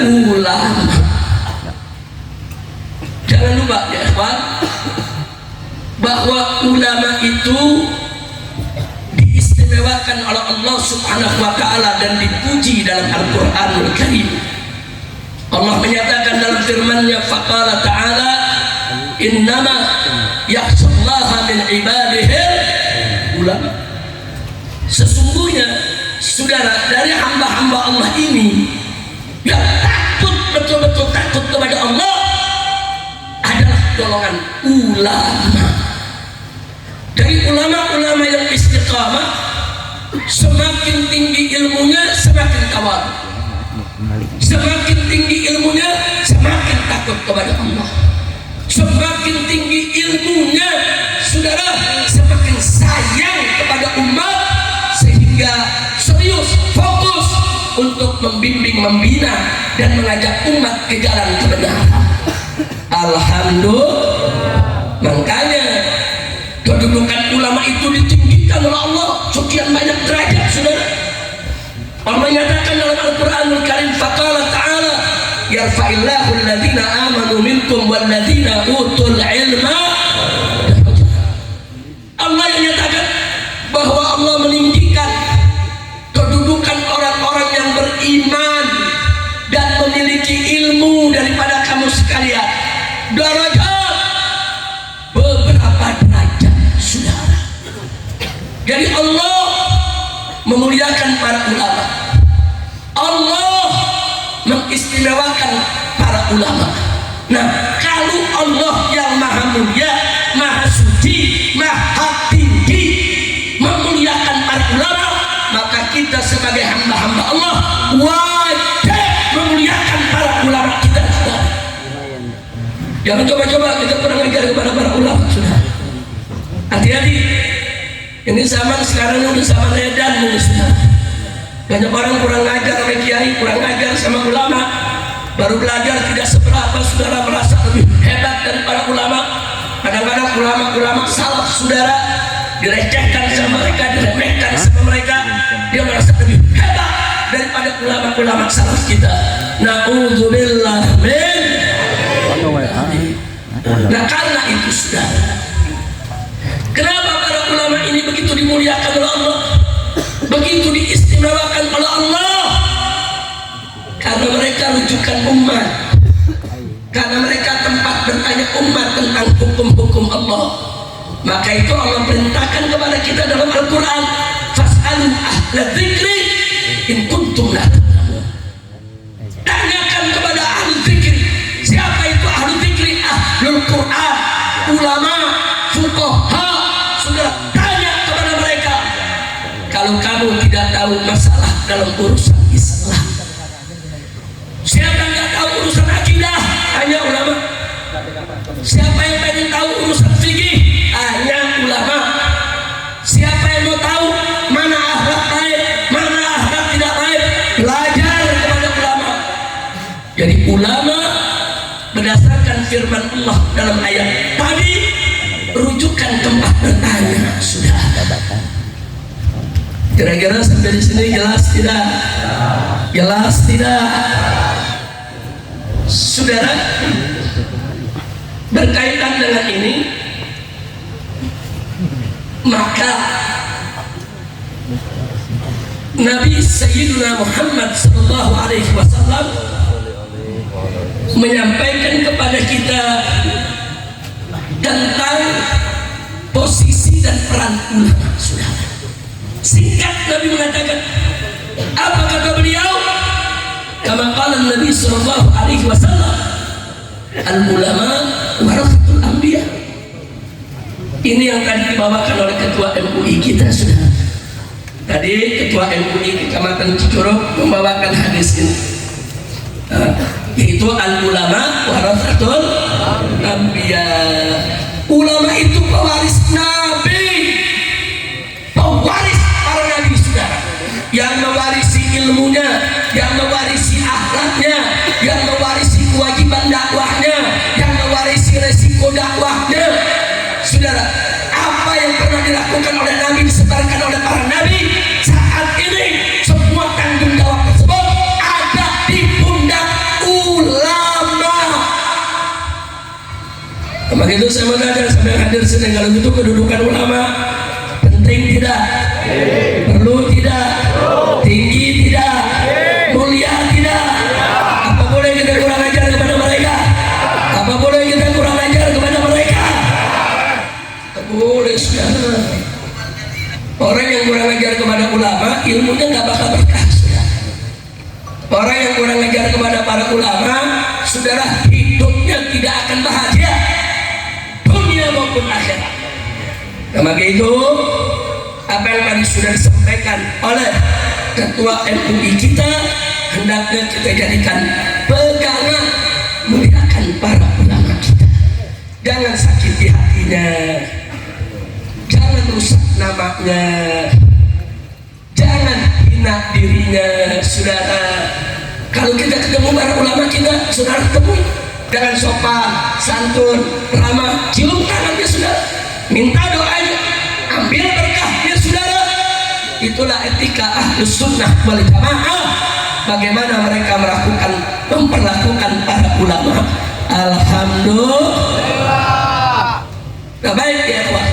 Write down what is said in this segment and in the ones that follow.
ulama. Jangan lupa ya ikhwan, bahwa ulama itu diistimewakan oleh Allah Subhanahu wa taala dan dipuji dalam Al-Qur'anul Karim. Allah menyatakan dalam firman-Nya, faqala ta'ala innama yakhshallaha min ibadihi ulama. Sesungguhnya saudara, dari hamba-hamba Allah ini yang takut, betul-betul takut kepada Allah adalah golongan ulama. Dari ulama-ulama yang istiqamah, semakin tinggi ilmunya semakin tawadu, semakin tinggi ilmunya semakin takut kepada Allah, semakin tinggi ilmunya saudara semakin sayang kepada umat, sehingga serius fokus untuk membimbing, membina dan mengajak umat ke jalan kebenaran. Alhamdulillah. Makanya kedudukan ulama itu ditinggikan oleh Allah sekian banyak derajat saudara. Allah menyatakan dalam Al-Qur'anul Karim, faqala ta'ala yarfa'illahu alladhina amanu minkum walladhina utul ilma. Allah yang menyatakan bahwa Allah meninggikan kedudukan orang-orang yang beriman dan memiliki ilmu daripada kamu sekalian. Derajat, beberapa derajat saudara. Jadi Allah memuliakan para ulama, Allah mengistimewakan para ulama. Nah, kalau Allah yang maha mulia, maha suci, maha tinggi memuliakan para ulama, maka kita sebagai hamba-hamba Allah wajib memuliakan para ulama kita. Jangan coba-coba kita pernah ngajar kepada para ulama sudah. Hati-hati. Ini zaman sekarang udah zaman edan sudah. Banyak orang kurang ngajar oleh kiai, kurang ngajar sama ulama. Baru belajar tidak seberapa, saudara merasa lebih hebat daripada ulama. Kadang-kadang ulama-ulama salaf saudara direcehkan sama mereka, diremehkan sama mereka. Dia merasa lebih hebat daripada ulama-ulama salaf kita. Na'udzubillah min. Nah, karena itu saudara, kenapa para ulama ini begitu dimuliakan oleh Allah, begitu diistimewakan oleh Allah? Karena mereka rujukan umat, karena mereka tempat bertanya umat tentang hukum-hukum Allah. Maka itu Allah perintahkan kepada kita dalam Al-Quran, fas'alu ahla dzikri in kuntum la ta'lamun. Tanyakan kepada ahli dzikri. Siapa itu ahli dzikri? Ahlul Quran, ulama, fuqaha. Sudah tanya kepada mereka. Kalau kamu tidak tahu masalah dalam urusan Islam, siapa yang tidak tahu urusan akidah? Hanya ulama. Siapa yang pengen tahu urusan fikih? Hanya ulama. Siapa yang mau tahu mana akhlak baik, mana akhlak tidak baik? Belajar kepada ulama. Jadi ulama berdasarkan firman Allah dalam ayat tadi, rujukan tempat bertanya sudah. Kira-kira sampai di sini jelas tidak? Jelas tidak? Saudara, berkaitan dengan ini, maka Nabi Sayyidina Muhammad sallallahu alaihi wasallam menyampaikan kepada kita tentang posisi dan peran ulama. Sudah singkat Nabi mengatakan, apa kata beliau? Kama qala Nabi sallallahu alaihi wasallam, al ulama warasatul anbiya. Ini yang tadi dibawakan oleh ketua MUI kita sudah. Tadi ketua MUI Kecamatan Cicurug membawakan hadis ini, yaitu al ulama warasatul anbiya. Ulama itu pewaris Nabi, pewaris para nabi saudara, yang mewarisi ilmunya, yang mewarisi akhlaknya, yang mewarisi kewajiban dakwahnya, yang mewarisi resiko dakwahnya. Saudara, apa yang pernah dilakukan oleh Nabi disebarkan oleh para nabi. Saat ini semua tanggung jawab tersebut ada di pundak Begitu saya mengajar sampai hadir sini, kalau gitu kedudukan ulama penting tidak? Perlu tidak? Tinggi tidak? Mulia tidak? Apa boleh kita kurang ajar kepada mereka? Apa boleh kita kurang ajar kepada mereka? Tak boleh sekarang. Orang yang kurang ajar kepada ulama, ilmunya nggak bakal berkah. Orang yang kurang ajar kepada para ulama, saudara, hidupnya tidak akan bahagia, dunia maupun akhirat. Nah, maka itu apa yang tadi sudah disampaikan oleh Ketua MUI kita, hendaknya kita jadikan pegangan, muliakan para ulama kita. Jangan sakiti hatinya, jangan rusak namanya, jangan hina dirinya, saudara. Kalau kita ketemu para ulama kita, saudara temui dengan sopan, santun, ramah, cium tangannya, saudara, minta doanya, ambil berkahnya, saudara. Itulah etika Ahlus Sunnah wal Jamaah. Bagaimana mereka memperlakukan para ulama. Alhamdulillah. Nah, baik ya Tuhan.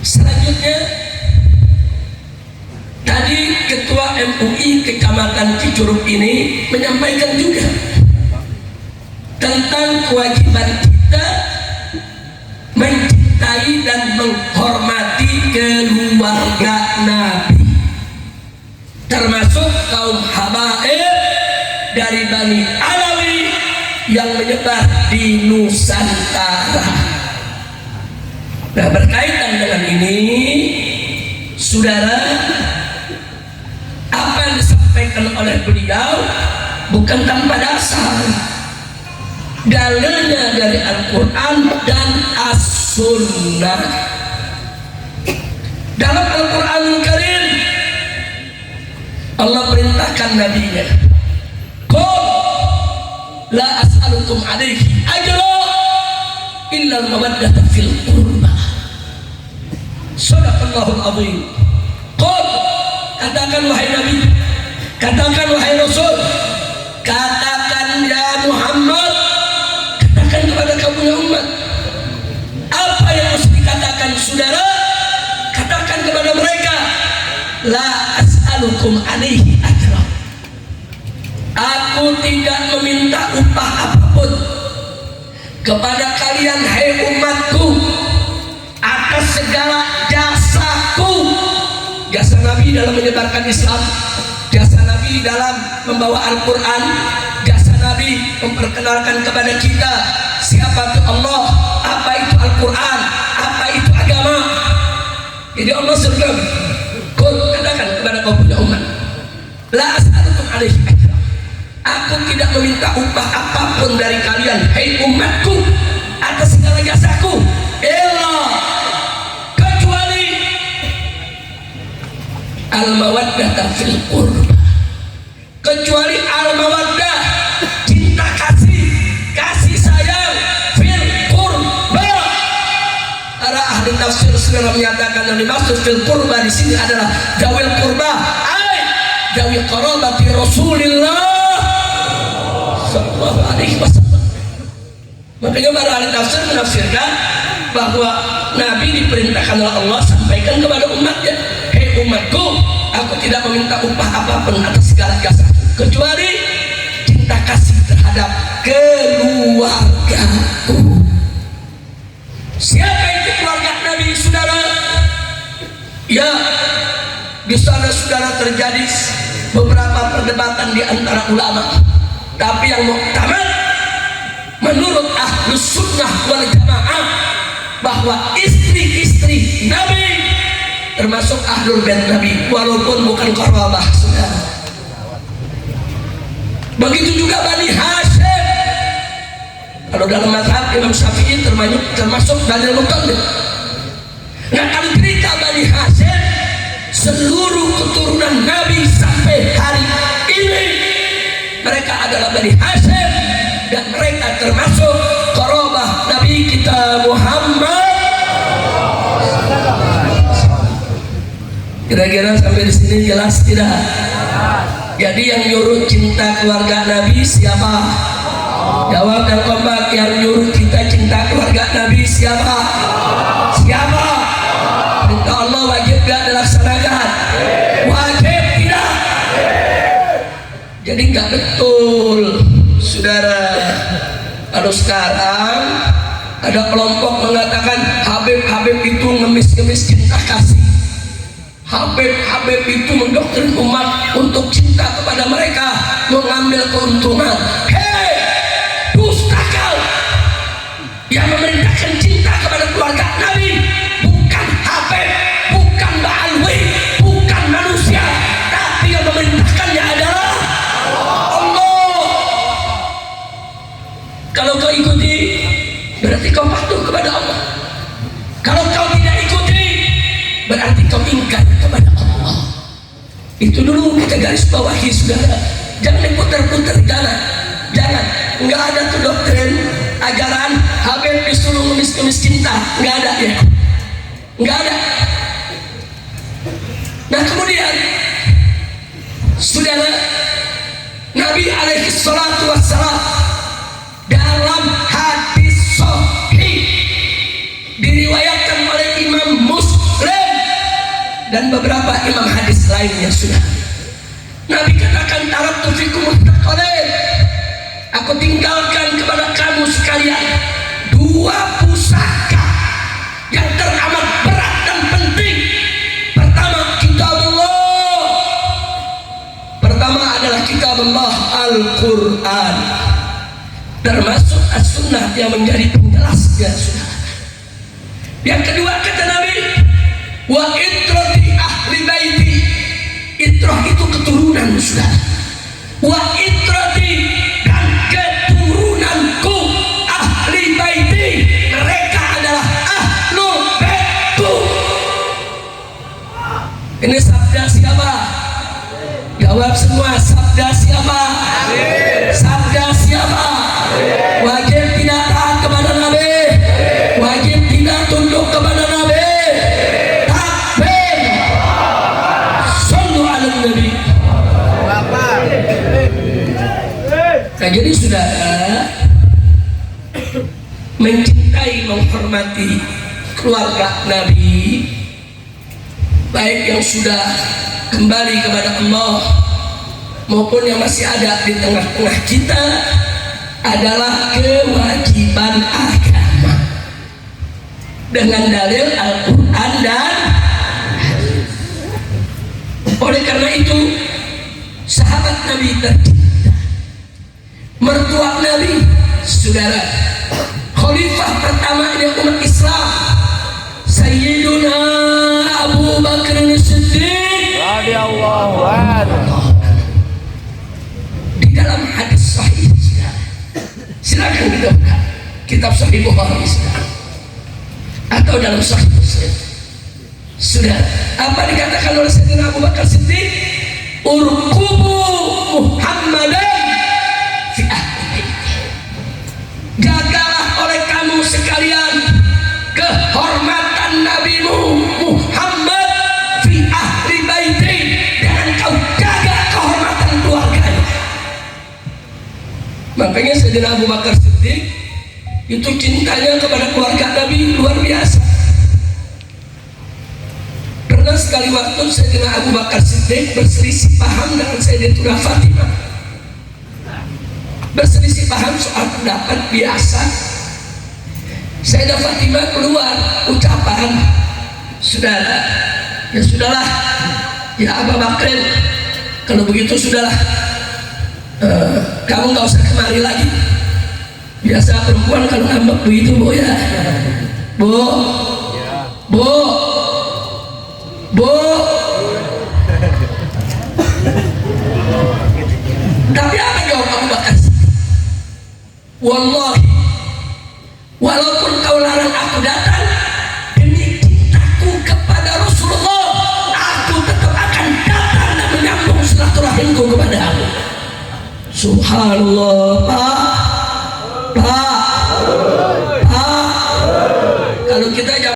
Selanjutnya, tadi Ketua MUI Kecamatan Cicurug ini menyampaikan juga tentang kewajiban kita mencintai dan menghormati keluarga Nabi, termasuk kaum habaib dari Bani Alawi yang menyebar di Nusantara. Nah, berkaitan dengan ini, saudara, apa yang disampaikan oleh beliau bukan tanpa dasar. Dalilnya dari Al-Quran dan As-Sunnah. Dalam Al-Quran Karim, Allah perintahkan nabinya, qul la as'alukum alaihi ajra illa al-mawaddata fil qurba. Sadaqallahul azim. Qul, katakan wahai Nabi, katakan wahai Rasul, katakan ya Muhammad, katakan kepada kamu ya umat, apa yang harus dikatakan, saudara? Katakan kepada mereka, la as'alukum alaihi ajra. Aku tidak meminta upah apapun kepada kalian, hai umatku, atas segala jasaku. Jasa Nabi dalam menyebarkan Islam, jasa Nabi dalam membawa Al-Quran, jasa Nabi memperkenalkan kepada kita siapa itu Allah, apa itu Al-Quran, apa itu agama. Jadi Allah sedang katakan kepada kaum punya umat, la as'alukum alaihi ajra. Aku tidak meminta upah apapun dari kalian, hai umatku, atas segala jasaku, illa, kecuali al-mawaddah fil qurba, kecuali al-mawaddah, cinta kasih, kasih sayang, fil qurba. Para ahli tafsir segera menyatakan yang dimaksud fil qurba di sini adalah zawil qurba, ay zawi qarabati Rasulillah sallallahu alaihi wasallam. Makanya para ahli tafsir menafsirkan bahwa Nabi diperintahkan oleh Allah sampaikan kepada umatnya, hei umatku, aku tidak meminta upah apapun atas segala jasa kecuali cinta kasih terhadap keluargaku. Siapa itu keluarga Nabi, saudara? Ya, di sana saudara terjadi beberapa perdebatan di antara ulama, tapi yang muktamad menurut Ahlus Sunnah wal Jamaah bahwa istri-istri Nabi termasuk Ahlul Bait Nabi, walaupun bukan qarabah, saudara. Begitu juga Bani Hashim. Kalau dalam mazhab Imam Syafi'i termasuk Bani Muttalib. Nah, kalau cerita Bani Hashim, seluruh keturunan Nabi sampai hari ini mereka adalah Bani Hashim, dan mereka termasuk qarabah Nabi kita Muhammad. Kira-kira sampai di sini jelas tidak? Jadi yang nyuruh cinta keluarga Nabi siapa? Jawab yang kompak. Yang nyuruh kita cinta keluarga Nabi siapa? Siapa? Perintah Allah wajib gak dilaksanakan? Wajib tidak? Jadi nggak betul, saudara. Kalau sekarang ada kelompok mengatakan Habib itu ngemis-ngemis cinta kasih. Habib itu mendoktrin umat untuk cinta kepada mereka, mengambil keuntungan. Hei, dusta kau! Yang memerintahkan cinta kepada keluarga Nabi bukan Habib, bukan Ba'alwi, bukan manusia, tapi yang memerintahkannya adalah Allah. Kalau kau ikuti, berarti kau patuh kepada Allah. Kalau kau tidak ikuti, berarti kau ingkar kepada Allah. Itu dulu kita garis bawahi, saudara. Jangan diputar-putar, jangan. Nggak ada tuh doktrin ajaran Habib disuruh ngemis-ngemis cinta, nggak ada ya, nggak ada. Nah kemudian, saudara, Nabi alaihi salatu wassalam dalam hadis sahih diriwayatkan oleh Imam Muslim dan beberapa imam hadis lainnya, sudah Nabi katakan, taraktu fikum mustaqalain, aku tinggalkan kepada kamu sekalian dua pusaka yang teramat berat dan penting. Pertama, kitabullah. Pertama adalah kitabullah, Al-Quran, termasuk as-sunnah yang menjadi penjelasnya, sudah. Yang kedua kata Nabi, wa itrati ahli baiti. Itrah itu keturunan, sudah. Wa itrati, dan keturunanku, ahli baiti, mereka adalah ahlul baitku. Ini sabda siapa? Jawab semua, sabda siapa? Sabda siapa? Wajib tidak taat kepada Nabi, wajib tidak tunduk kepada Nabi. Takbir, sallu ala Nabi. Nah jadi saudara, mencintai, menghormati keluarga Nabi, baik yang sudah kembali kepada Allah maupun yang masih ada di tengah-tengah kita, adalah kewajiban agama dengan dalil Al-Quran dan hadis. Oleh karena itu, sahabat Nabi tercinta, mertua Nabi, saudara, khalifah pertama di umat Islam, Sayyiduna Abu Bakar As-Siddiq radhiyallahu anhu, di dalam hadis sahih, silakan kita buka kitab Sahih Bukhari atau dalam Sahih Muslim. Sudah, apa dikatakan oleh Sayyidina Abu Bakar Siddiq? Urqubu Muhammadan fi ahli. Jagalah oleh kamu sekalian kehormatan Nabimu Muhammad fi ahli baiti, dan kau jaga kehormatan keluarganya. Makanya Sayyidina Abu Bakar Siddiq itu cintanya kepada keluarga Nabi luar biasa. Pernah sekali waktu Sayyidina Abu Bakar Siddiq berselisih paham dengan Sayyidatul Fatimah. Berselisih paham soal pendapat biasa. Sayyidah Fatimah keluar ucapan, saudara, ya sudahlah, ya Abu Bakar, kalau begitu sudahlah, kamu nggak usah kemari lagi. Biasa perempuan kalau ngambek begitu, Bu, ya, Bu, tapi apa jawab Abu Bakar? Wallahi, walaupun kau larang aku datang, demi cintaku kepada Rasulullah, aku tetap akan datang dan menyambung silaturahimku kepada aku. Subhanallah, Pak. Kalau kita